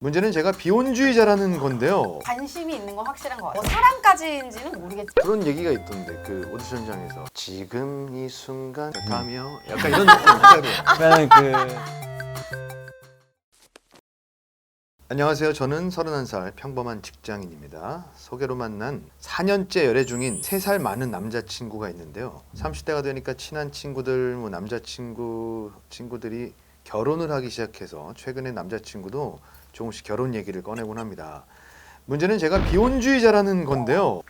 문제는 제가 비혼주의자라는 건데요. 관심이 있는 건 확실한 것 같아요. 사랑까지인지는 모르겠지. 그런 얘기가 있던데 그 오디션장에서 지금 이 순간 가며 약간 이런 느낌. 안녕하세요. 저는 31살 평범한 직장인입니다. 소개로 만난 4년째 열애 중인 3살 많은 남자친구가 있는데요. 30대가 되니까 친한 친구들, 친구들이 결혼을 하기 시작해서 최근에 남자친구도 조금씩 결혼 얘기를 꺼내곤 합니다. 문제는 제가 비혼주의자라는 건데요.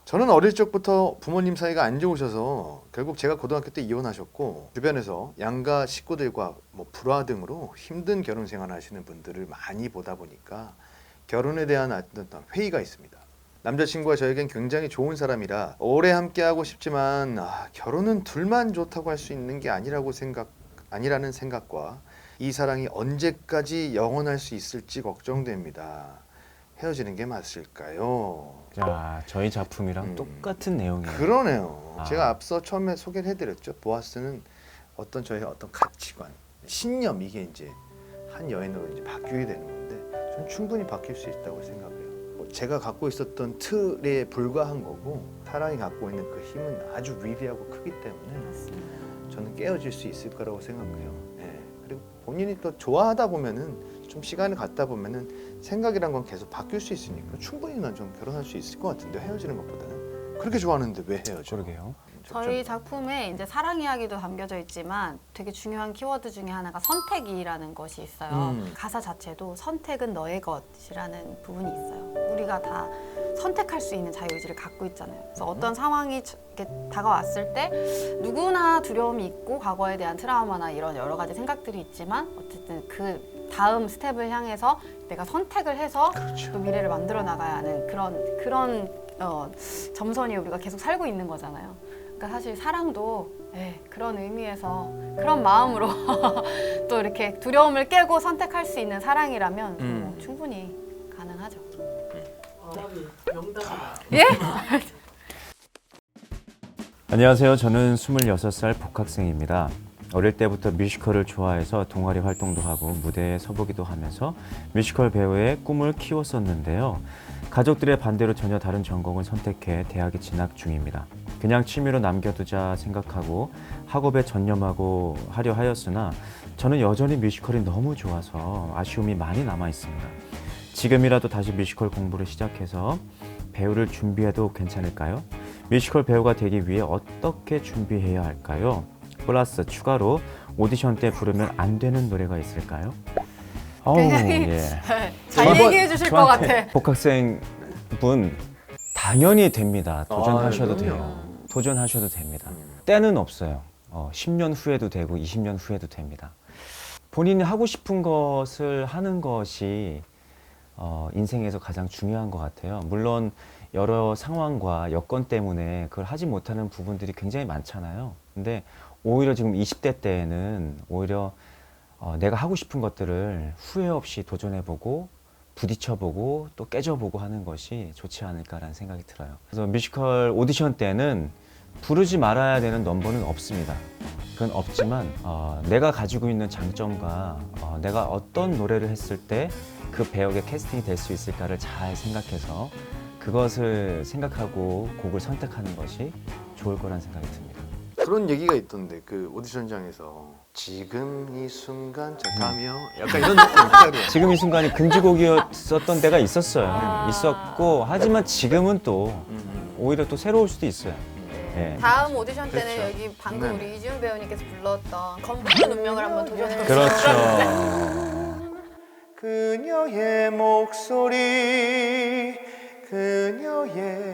저는 어릴 적부터 부모님 사이가 안 좋으셔서 결국 제가 고등학교 때 이혼하셨고 주변에서 양가 식구들과 불화 등으로 힘든 결혼 생활 하시는 분들을 많이 보다 보니까 결혼에 대한 어떤 회의가 있습니다. 남자친구가 저에겐 굉장히 좋은 사람이라 오래 함께하고 싶지만 결혼은 둘만 좋다고 할 수 있는 게 아니라는 생각과 이 사랑이 언제까지 영원할 수 있을지 걱정됩니다. 헤어지는 게 맞을까요? 자, 저희 작품이랑 똑같은 내용이에요. 그러네요. 제가 앞서 처음에 소개를 해드렸죠. 보아스는 저의 어떤 가치관, 신념 이게 이제 한 여인으로 이제 바뀌게 되는 건데 저는 충분히 바뀔 수 있다고 생각해요. 제가 갖고 있었던 틀에 불과한 거고 사랑이 갖고 있는 그 힘은 아주 위대하고 크기 때문에 저는 깨어질 수 있을 거라고 생각해요. 그리고 본인이 또 좋아하다 보면은 좀 시간을 갖다 보면은 생각이란 건 계속 바뀔 수 있으니까 충분히 난 좀 결혼할 수 있을 것 같은데 헤어지는 것보다는 그렇게 좋아하는데 왜 헤어져? 그러게요. 저희 작품에 이제 사랑 이야기도 담겨져 있지만 되게 중요한 키워드 중에 하나가 선택이라는 것이 있어요. 가사 자체도 선택은 너의 것이라는 부분이 있어요. 우리가 다 선택할 수 있는 자유의지를 갖고 있잖아요. 그래서 어떤 상황이 이렇게 다가왔을 때 누구나 두려움이 있고 과거에 대한 트라우마나 이런 여러 가지 생각들이 있지만 어쨌든 그 다음 스텝을 향해서 내가 선택을 해서 또 미래를 만들어 나가야 하는 그런 점선이 우리가 계속 살고 있는 거잖아요. 그러니까 사실 사랑도 그런 의미에서 그런 마음으로 또 이렇게 두려움을 깨고 선택할 수 있는 사랑이라면 충분히 가능하죠. 명답이다. 예? 안녕하세요. 저는 26살 복학생입니다. 어릴 때부터 뮤지컬을 좋아해서 동아리 활동도 하고 무대에 서보기도 하면서 뮤지컬 배우의 꿈을 키웠었는데요. 가족들의 반대로 전혀 다른 전공을 선택해 대학에 진학 중입니다. 그냥 취미로 남겨두자 생각하고 학업에 전념하고 하려 하였으나 저는 여전히 뮤지컬이 너무 좋아서 아쉬움이 많이 남아 있습니다. 지금이라도 다시 뮤지컬 공부를 시작해서 배우를 준비해도 괜찮을까요? 뮤지컬 배우가 되기 위해 어떻게 준비해야 할까요? 플러스 추가로 오디션 때 부르면 안 되는 노래가 있을까요? 잘 얘기해 주실 것 같아. 복학생 분 당연히 됩니다. 도전하셔도 그럼요. 돼요. 도전하셔도 됩니다. 때는 없어요. 10년 후에도 되고 20년 후에도 됩니다. 본인이 하고 싶은 것을 하는 것이 인생에서 가장 중요한 것 같아요. 물론 여러 상황과 여건 때문에 그걸 하지 못하는 부분들이 굉장히 많잖아요. 근데 오히려 지금 20대 때에는 오히려 내가 하고 싶은 것들을 후회 없이 도전해보고 부딪혀보고 또 깨져보고 하는 것이 좋지 않을까라는 생각이 들어요. 그래서 뮤지컬 오디션 때는 부르지 말아야 되는 넘버는 없습니다. 그건 없지만 내가 가지고 있는 장점과 내가 어떤 노래를 했을 때 그 배역에 캐스팅이 될 수 있을까를 잘 생각해서 그것을 생각하고 곡을 선택하는 것이 좋을 거란 생각이 듭니다. 그런 얘기가 있던데 그 오디션장에서 지금 이 순간 가며 약간 이런 느낌. 지금 이 순간이 금지곡이었던 때가 있었어요. 있었고 하지만 지금은 또 오히려 또 새로울 수도 있어요. 예. 다음 오디션 때는 그렇죠. 여기 방금 네. 우리 이지훈 배우님께서 불렀던 검푸른 운명을 한번 도전해 보세요. 그렇죠. 그녀의 목소리 그녀의